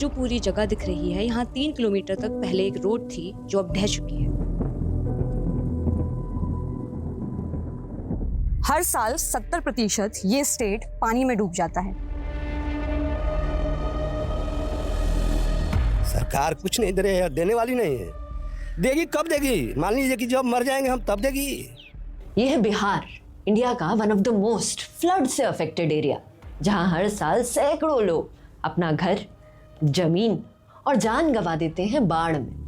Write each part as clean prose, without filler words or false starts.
जो पूरी जगह दिख रही है, यहाँ 3 किलोमीटर तक पहले एक रोड थी जो अब ढह चुकी है। हर साल 70% ये स्टेट पानी में डूब जाता है। सरकार कुछ नहीं दे रही है, देने वाली नहीं है। देगी कब देगी? मान लीजिए कि जब मर जाएंगे हम तब देगी। ये है बिहार, इंडिया का one of the most flood से अफेक्टेड एरिया, जहां हर साल सैकड़ों लोग अपना घर, जमीन और जान गंवा देते हैं बाढ़ में।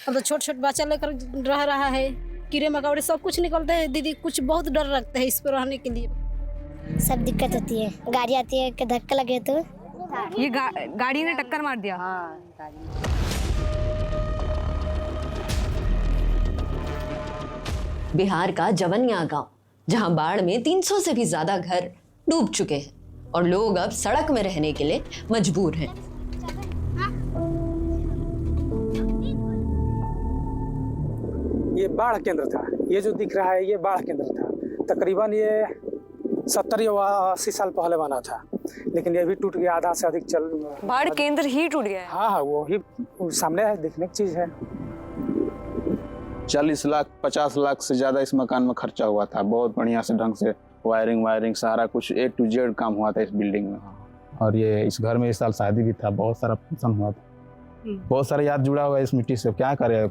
अब तो छोट छोट बच्चा लेकर रह रहा है, कीड़े मकोड़े सब कुछ निकलते हैं दीदी। कुछ बहुत डर लगता है इस पर रहने के लिए। सब दिक्कत होती है, गाड़ी आती है कि धक्का लगे तो ये गाड़ी ने टक्कर मार दिया। बिहार का जवनिया गांव, जहां बाढ़ में 300 से भी ज्यादा घर डूब चुके हैं और लोग अब सड़क में रहने के लिए मजबूर हैं। ये बाढ़ केंद्र था, ये जो दिख रहा है ये बाढ़ केंद्र था। तकरीबन ये 70 या 80 साल पहले बना था, लेकिन ये भी टूट गया, आधा से अधिक चल। बाढ़ केंद्र ही टूट गया है। हाँ, वो ही सामने है, देखने की चीज है। 40 लाख 50 लाख से ज्यादा इस मकान में खर्चा हुआ था। बहुत बढ़िया से ढंग से वायरिंग सारा कुछ A to Z काम हुआ था इस बिल्डिंग में। और ये इस घर में इस साल शादी भी था, बहुत सारा फंक्शन हुआ था, बहुत सारा याद जुड़ा हुआ है इस मिट्टी से। क्या करे,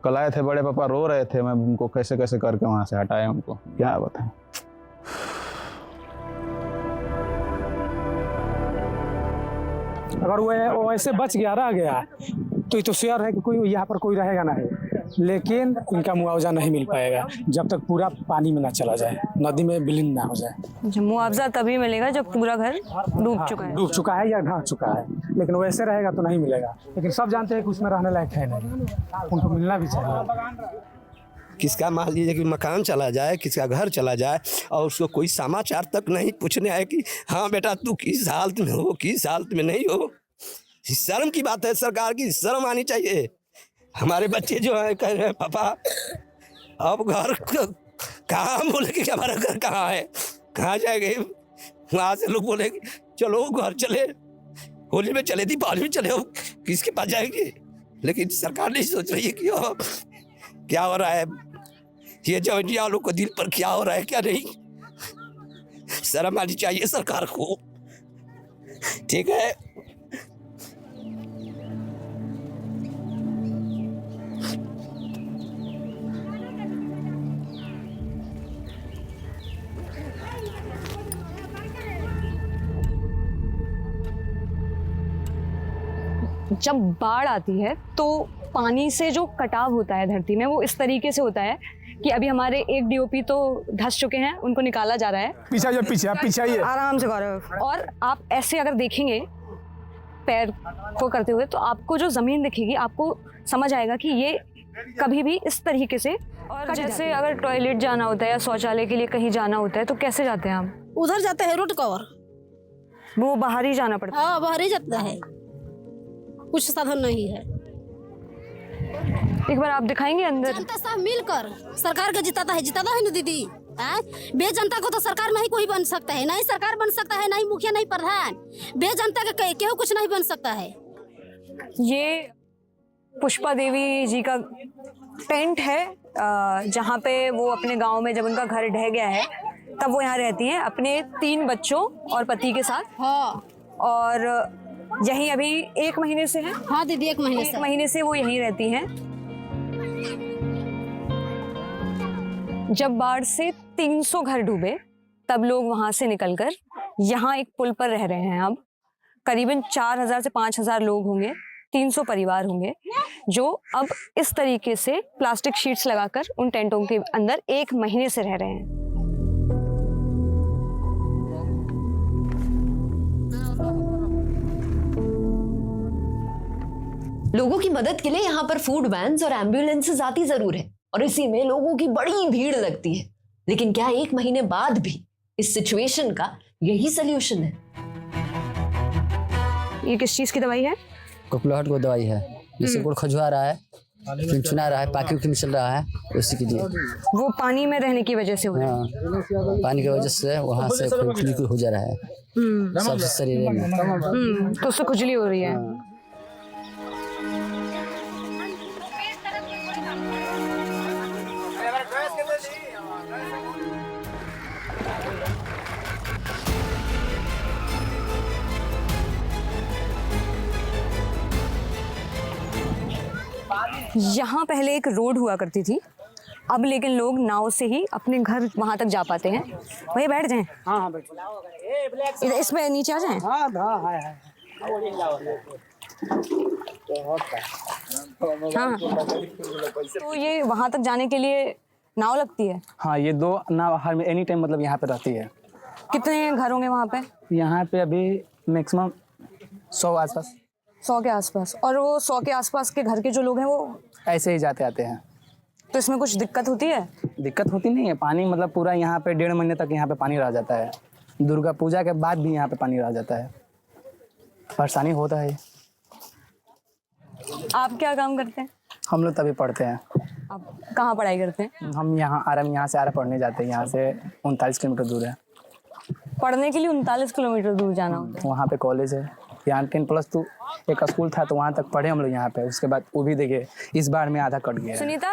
कल आए थे बड़े पापा, रो रहे थे, मैं उनको कैसे कैसे करके वहां से हटाया उनको, क्या बताएं। अगर वो ऐसे बच गया, रह गया, तो ये तो श्योर है कि कोई यहाँ पर कोई रहेगा नहीं, लेकिन इनका मुआवजा नहीं मिल पाएगा जब तक पूरा पानी में ना चला जाए, नदी में विलीन ना हो जाए। मुआवजा तभी मिलेगा जब पूरा घर डूब चुका है। डूब चुका है या ढह चुका है, लेकिन वैसे रहेगा तो नहीं मिलेगा। लेकिन सब जानते हैं कि उसमें रहने लायक है नहीं, उनको मिलना भी चाहिए। किसका मान लीजिए कि मकान चला जाए, किसका घर चला जाए और उसको कोई समाचार तक नहीं पूछने आए कि हाँ बेटा तू किस हालत में हो, किस हालत में नहीं हो। शर्म की बात है, सरकार की शर्म आनी चाहिए। हमारे बच्चे जो है कह रहे हैं पापा अब घर कहाँ, बोले कि हमारा घर कहाँ है, कहाँ जाएंगे। वहाँ से लोग बोले कि चलो घर चले, होली में चले, दीपावली में चले, किसके पास जाएंगे। लेकिन सरकार नहीं सोच रही है कि क्या हो रहा है, ये जो इंडिया वालों को दिल पर क्या हो रहा है क्या नहीं। शर्म आनी चाहिए सरकार को, ठीक है। जब बाढ़ आती है तो पानी से जो कटाव होता है धरती में, वो इस तरीके से होता है कि अभी हमारे एक डीओपी तो धंस चुके हैं, उनको निकाला जा रहा है। पीछे ही आराम से गौरव। और आप ऐसे अगर देखेंगे पैर को करते हुए तो आपको जो जमीन दिखेगी, आपको समझ आएगा कि ये कभी भी इस तरीके से। और जैसे अगर टॉयलेट जाना होता है या शौचालय के लिए कहीं जाना होता है तो कैसे जाते हैं हम? उधर जाते हैं रोड कवर, वो बाहर ही जाना पड़ता है। हाँ बाहर ही जाता है, कुछ साधन नहीं है। एक बार आप दिखाएंगे अंदर। जनता सब मिलकर सरकार का जिताता है ना दीदी। बे जनता को तो सरकार नहीं कोई बन सकता है, नहीं सरकार बन सकता है, नहीं मुखिया, नहीं प्रधान। बे जनता का केहू कुछ नहीं बन सकता है। ये पुष्पा देवी जी का टेंट है, जहाँ पे वो अपने गांव में जब उनका घर ढह गया है तब वो यहाँ रहती हैं अपने 3 बच्चों और पति के साथ। हाँ, और यहीं अभी 1 महीने से है। हाँ दीदी, 1 महीने से वो यहीं रहती हैं। जब बाढ़ से 300 घर डूबे तब लोग वहां से निकलकर यहाँ एक पुल पर रह रहे हैं। अब करीबन 4000 से 5000 लोग होंगे, 300 परिवार होंगे जो अब इस तरीके से प्लास्टिक शीट्स लगाकर उन टेंटों के अंदर 1 महीने से रह रहे हैं। लोगों की मदद के लिए यहाँ पर फूड वैन्स और एम्बुलेंसेस आती जरूर है और इसी में लोगों की बड़ी भीड़ लगती है। लेकिन क्या 1 महीने बाद भी इस सिचुएशन का यही सलूशन है? ये किस चीज की दवाई है? कोकुलाहट को दवाई है, जिससे गुड़ खजुआ रहा है चुना रहा है, पाकि उकी चल रहा है, उसी के लिए। वो पानी में रहने की वजह से हो रहा है। हाँ, पानी की वजह से वहाँ से खुजली हो जा रहा है सब शरीर में। तो उससे खुजली हो रही है। यहाँ पहले एक रोड हुआ करती थी, अब लेकिन लोग नाव से ही अपने घर वहाँ तक जा पाते हैं। वही बैठ जाएं। हाँ बैठो। इसमें नीचे आ जाएं। हाँ हाँ, तो ये वहाँ तक जाने के लिए नाव लगती है। हाँ, ये 2 नाव हर एनी टाइम मतलब यहाँ पे रहती है। कितने घर होंगे वहाँ पे? यहाँ पे अभी मैक्सिमम 100 आसपास। 100 के आसपास। और वो 100 के आसपास के घर के जो लोग हैं वो ऐसे ही जाते आते हैं। तो इसमें कुछ दिक्कत होती है? दिक्कत होती नहीं है, पानी मतलब पूरा यहाँ पे 1.5 महीने तक यहाँ पे पानी रह जाता है। दुर्गा पूजा के बाद भी यहाँ पे पानी रह जाता है, परेशानी होता है। आप क्या काम करते हैं? हम लोग तभी पढ़ते हैं। आप कहाँ पढ़ाई करते हैं? हम यहाँ से आरा पढ़ने जाते हैं। यहाँ से 39 किलोमीटर दूर है। पढ़ने के लिए 39 किलोमीटर दूर जाना होता है। वहाँ पे कॉलेज है। यहाँ 10+2 एक स्कूल था, तो वहाँ तक पढ़े हम लोग यहाँ पे। उसके बाद वो भी देखे इस बार में आधा कट गया। सुनीता,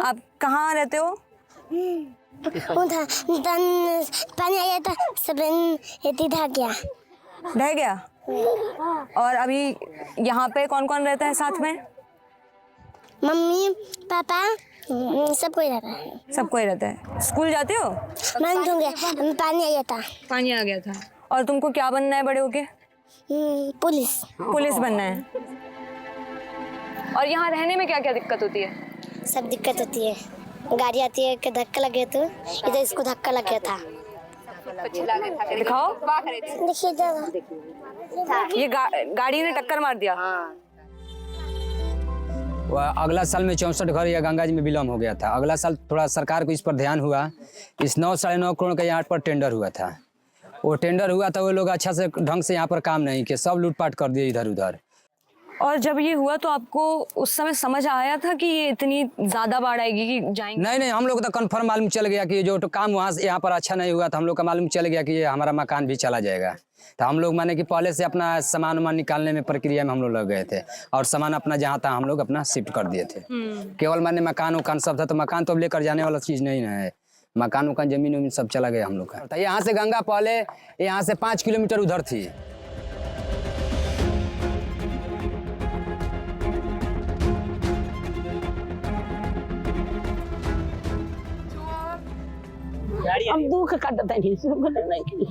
आप कहाँ रहते हो? पानी आया था, सब ढह गया। ढह गया। और अभी यहाँ पे कौन कौन रहता है साथ में? मम्मी पापा सब कोई रहता है। सब कोई रहता है। स्कूल जाते हो? मैं ढूंढ पानी आया था। पानी आ गया था। और तुमको क्या बनना है बड़े होके? पुलिस। पुलिस बनना है। और यहाँ रहने में क्या क्या दिक्कत होती है? सब दिक्कत होती है। गाड़ी आती है कि धक्का लगे, तो इधर इसको धक्का लग गया था। दिखाओ। देखिए ये गाड़ी ने टक्कर मार दिया। अगला साल में 64 घर या गंगा जी में विलम्ब हो गया था। अगला साल थोड़ा सरकार को इस पर ध्यान हुआ। इस 9-9.5 करोड़ के यहाँ पर टेंडर हुआ था। वो टेंडर हुआ था, वो लोग अच्छा से ढंग से यहाँ पर काम नहीं किए, सब लूटपाट कर दिए इधर उधर। और जब ये हुआ तो आपको उस समय समझ आया था कि ये इतनी ज्यादा बाढ़ आएगी कि जाएंगे? नहीं, हम लोग तो कन्फर्म मालूम चल गया कि जो तो काम वहाँ से यहाँ पर अच्छा नहीं हुआ था, हम लोग का मालूम चल गया कि ये हमारा मकान भी चला जाएगा। तो हम लोग माने कि पहले से अपना सामान वामान निकालने में प्रक्रिया में हम लोग लग गए थे, और सामान अपना जहाँ था हम लोग अपना शिफ्ट कर दिए थे। केवल माने मकान उकान सब था, तो मकान तो अब लेकर जाने वाला चीज़ नहीं है। मकान उकान जमीन उमीन सब चला गया हम लोग का। यहाँ से गंगा पहले यहाँ से 5 किलोमीटर उधर थी। हम दुख काटता नहीं, सुख नहीं।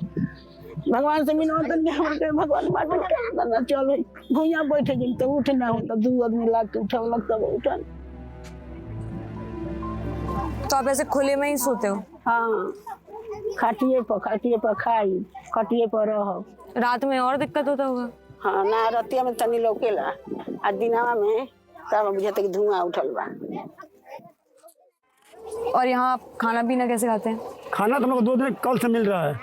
भगवान से मिनोतन के हमके भगवान बाटे ना चलो भुइया बैठे जिन तो उठ ना हो, तो 2 आदमी लाग के उठावलक तब उठन। तो आप ऐसे खुले में ही सोते हो? हाँ, खाटिए पर खाई, खाटिए पर रहो। रात में और दिक्कत होता होगा? हाँ ना, रतिया में तनी लौकेला, आ दिनावा में तब बुझाते कि धुआं उठल बा। और यहाँ आप खाना पीना कैसे खाते हैं? खाना तो हम लोग 2 दिन कल से मिल रहा है।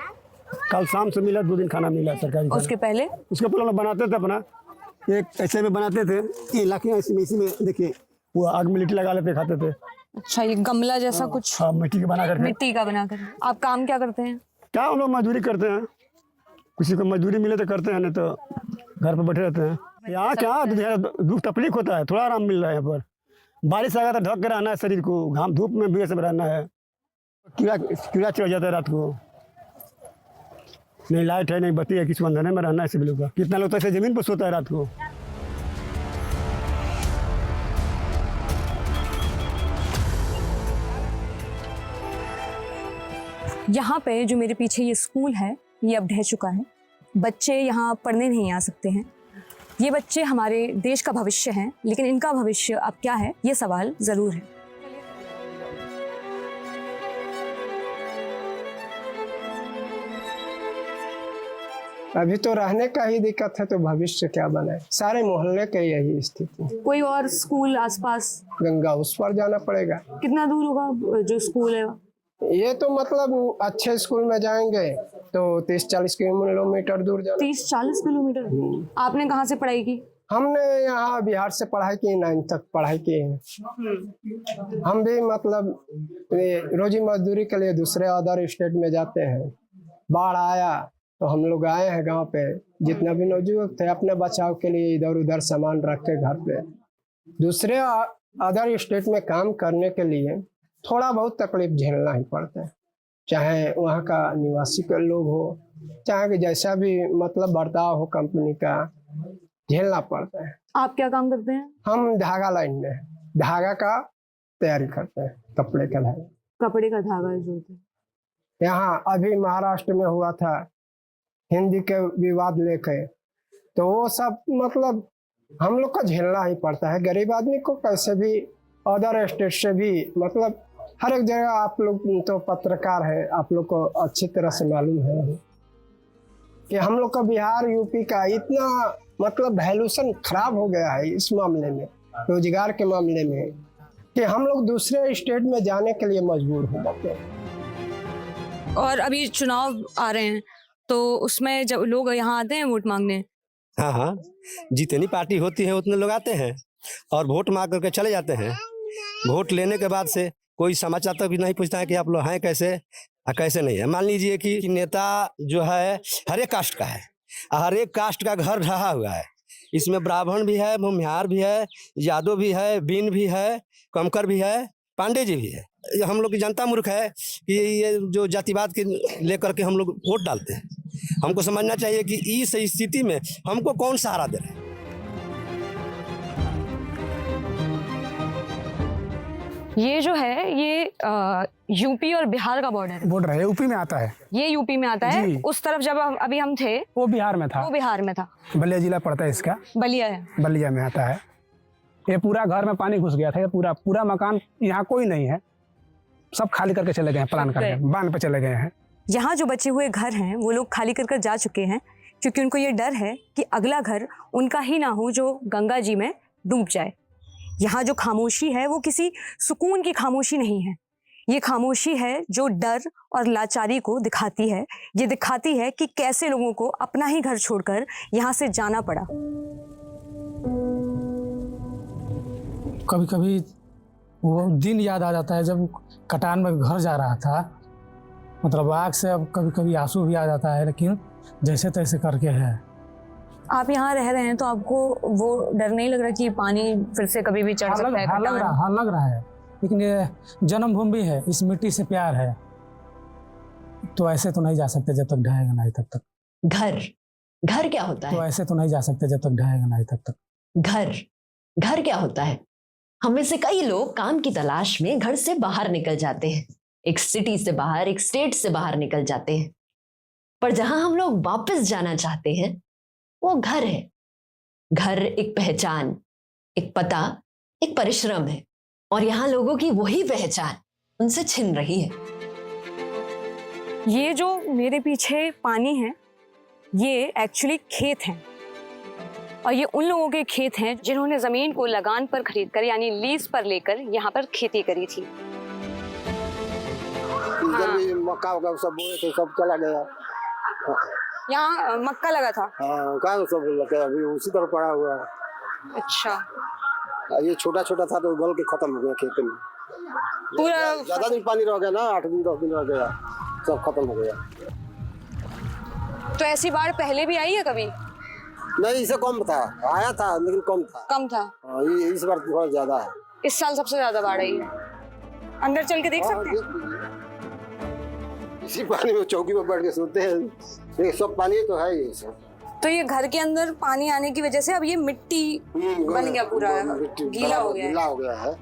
कल शाम से मिला, 2 दिन खाना मिला सरकारी। उसके पहले हम लोग बनाते थे अपना, एक ऐसे में बनाते थे, ये लाके इसी में देखिए वो आग में लिट्टी लगा लेते खाते थे। अच्छा, ये गमला जैसा कुछ? हाँ, मिट्टी का बना करके। मिट्टी का बना कर। आप काम क्या करते हैं? क्या हम लोग मजदूरी करते हैं, किसी को मजदूरी मिले तो करते हैं, नहीं तो घर पर बैठे रहते हैं। यहाँ क्या दुख तकलीफ होता है, थोड़ा आराम मिल रहा है। यहाँ पर बारिश आ गया तो ढक के रहना है शरीर को, घाम धूप में भी सब रहना है। कीड़ा चढ़ जाता है रात को, नहीं लाइट है नहीं बत्ती है, किसी अंधेरे में रहना है सभी लोग का। कितना लोग तो ऐसे जमीन पर सोता है रात को। यहाँ पे जो मेरे पीछे ये स्कूल है, ये अब ढह चुका है। बच्चे यहाँ पढ़ने नहीं आ सकते हैं। ये बच्चे हमारे देश का भविष्य हैं, लेकिन इनका भविष्य अब क्या है, ये सवाल ज़रूर है। अभी तो रहने का ही दिक्कत है, तो भविष्य क्या बनाए। सारे मोहल्ले के यही स्थिति। कोई और स्कूल आसपास? गंगा उस पर जाना पड़ेगा। कितना दूर होगा जो स्कूल है? ये तो मतलब अच्छे स्कूल में जाएंगे तो 30-40 किलोमीटर दूर जाना। 30-40 किलोमीटर? आपने कहाँ से पढ़ाई की? हमने यहाँ बिहार से पढ़ाई की, 9 तक पढ़ाई की है। हम भी मतलब रोजी मजदूरी के लिए दूसरे अदर स्टेट में जाते हैं। बाढ़ आया तो हम लोग आए हैं गांव पे, जितना भी नौजुवान थे अपने बचाव के लिए इधर उधर सामान रख के घर पे। दूसरे अदर स्टेट में काम करने के लिए थोड़ा बहुत तकलीफ झेलना ही पड़ता है, चाहे वहाँ का निवासी के लोग हो, चाहे कि जैसा भी मतलब बर्ताव हो कंपनी का, झेलना पड़ता है। आप क्या काम करते हैं? हम धागा लाइन में धागा का तैयारी करते हैं, कपड़े का धागा। कपड़े का धागा जोड़ते हैं। यहाँ अभी महाराष्ट्र में हुआ था हिंदी के विवाद लेके, तो वो सब मतलब हम लोग को झेलना ही पड़ता है। गरीब आदमी को कैसे भी अदर स्टेट से भी मतलब हर एक जगह, आप लोग तो पत्रकार है, आप लोग को अच्छी तरह से मालूम है कि हम लोग का बिहार यूपी का इतना मतलब वैल्यूशन खराब हो गया है इस मामले में, रोजगार के मामले में, कि हम लोग दूसरे स्टेट में जाने के लिए मजबूर हो जाते हैं। और अभी चुनाव आ रहे हैं तो उसमें जब लोग यहाँ आते हैं वोट मांगने। हाँ हाँ, जितनी पार्टी होती है उतने लोग आते हैं और वोट मांग करके चले जाते हैं। वोट लेने के बाद से कोई समाचार तक भी नहीं पूछता है कि आप लोग हैं कैसे कैसे नहीं है। मान लीजिए कि नेता जो है हर एक कास्ट का है, हर एक कास्ट का घर ढहा हुआ है। इसमें ब्राह्मण भी है, भूमिहार भी है, यादव भी है, बीन भी है, कमकर भी है, पांडे जी भी है। हम लोग की जनता मूर्ख है कि ये जो जातिवाद के लेकर के हम लोग वोट डालते हैं। हमको समझना चाहिए कि इस स्थिति में हमको कौन सहारा दे रहा है। ये जो है ये यूपी और बिहार का बॉर्डर है, यूपी में आता है। ये यूपी में आता है। उस तरफ जब अभी हम थे वो बिहार में था। वो बिहार में था। बलिया जिला पड़ता है इसका। बलिया है, बलिया में आता है। ये पूरा घर में पानी घुस गया था। ये पूरा मकान, यहाँ कोई नहीं है, सब खाली करके चले गए हैं, प्लान करके बांध पे चले गए हैं। यहाँ जो बचे हुए घर हैं वो लोग खाली कर जा चुके हैं, क्योंकि उनको ये डर है कि अगला घर उनका ही ना हो जो गंगा जी में डूब जाए। यहाँ जो खामोशी है वो किसी सुकून की खामोशी नहीं है। ये खामोशी है जो डर और लाचारी को दिखाती है। ये दिखाती है कि कैसे लोगों को अपना ही घर छोड़कर यहाँ से जाना पड़ा। कभी कभी वो दिन याद आ जाता है जब कटान में घर जा रहा था, मतलब आग से अब कभी कभी आंसू भी आ जाता है, लेकिन जैसे तैसे करके है। आप यहाँ रह रहे हैं तो आपको वो डर नहीं लग रहा कि पानी फिर से कभी भी चढ़ सकता है? लग रहा है, लेकिन ये जन्मभूमि है, इस मिट्टी से प्यार है, तो ऐसे तो नहीं जा सकते जब तक ढहेगा नहीं तब तक। घर क्या होता है? तो ऐसे तो नहीं जा सकते जब तक ढहेगा नहीं तब तक। घर क्या होता है? हम में से कई लोग काम की तलाश में घर से बाहर निकल जाते हैं, एक सिटी से बाहर, एक स्टेट से बाहर निकल जाते हैं, पर जहां हम लोग वापस जाना चाहते हैं वो घर है। घर एक पहचान, एक पता, एक परिश्रम है, और यहाँ लोगों की वही पहचान उनसे छिन रही है। ये जो मेरे पीछे पानी है ये एक्चुअली खेत हैं, और ये उन लोगों के खेत हैं जिन्होंने जमीन को लगान पर खरीदकर यानी लीज पर लेकर यहाँ पर खेती करी थी। इधर भी मक्का वक्का सब बोए थे, सब चला गया। यहाँ मक्का लगा था। हाँ, कहाँ सब लगा, अभी उसी तरह पड़ा हुआ है। अच्छा, ये छोटा छोटा था तो गल के खत्म हो गया खेत में। पूरा ज्यादा दिन पानी रह गया ना, 8 दिन 10 दिन रह गया, सब खत्म हो गया। तो ऐसी बाढ़ पहले भी आई है कभी? नहीं, इससे कम था, आया था लेकिन कम था। हाँ, इस बार थोड़ा ज्यादा है। इस साल सबसे ज्यादा बाढ़ आई है। अंदर चल के देख सकते हैं। इसी पानी में चौकी पर बैठ के सोते हैं, ये सब पानी तो है ये सब। तो ये घर के अंदर पानी आने की वजह से अब ये मिट्टी बन गया, पूरा गीला हो गया है।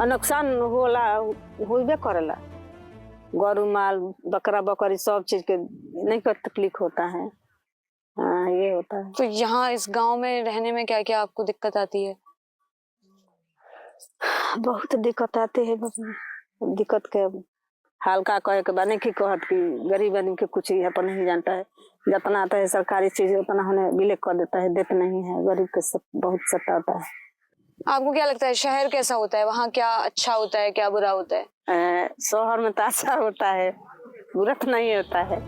नुकसान होला, होबे करेला। गरु माल बकरा बकरी सब चीज के नहीं कर तकलीफ होता है। हाँ, ये होता है। तो यहाँ इस गांव में रहने में क्या क्या आपको दिक्कत आती है? बहुत दिक्कत आती है। दिक्कत के हल्का कहे के बने की कहत की गरीब आदमी के कुछ यहाँ पर नहीं जानता है। जितना आता है सरकारी चीज उतना हमें बिले कर देता है, देते नहीं है। गरीब के सब बहुत सताता है। आपको क्या लगता है शहर कैसा होता है, वहाँ क्या अच्छा होता है, क्या बुरा होता है? शहर में तो अच्छा होता है, बुरा तो नहीं होता है।